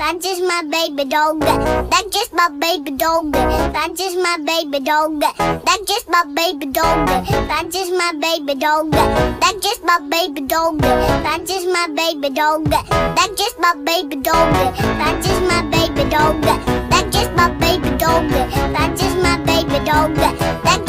That's just my baby dog. That's just my baby dog. That's just my baby dog. That's just my baby dog. That's just my baby dog. That's just my baby dog. That's just my baby dog. That's just my baby dog. That's just my baby dog. That's just my baby dog. That's just my baby dog. That's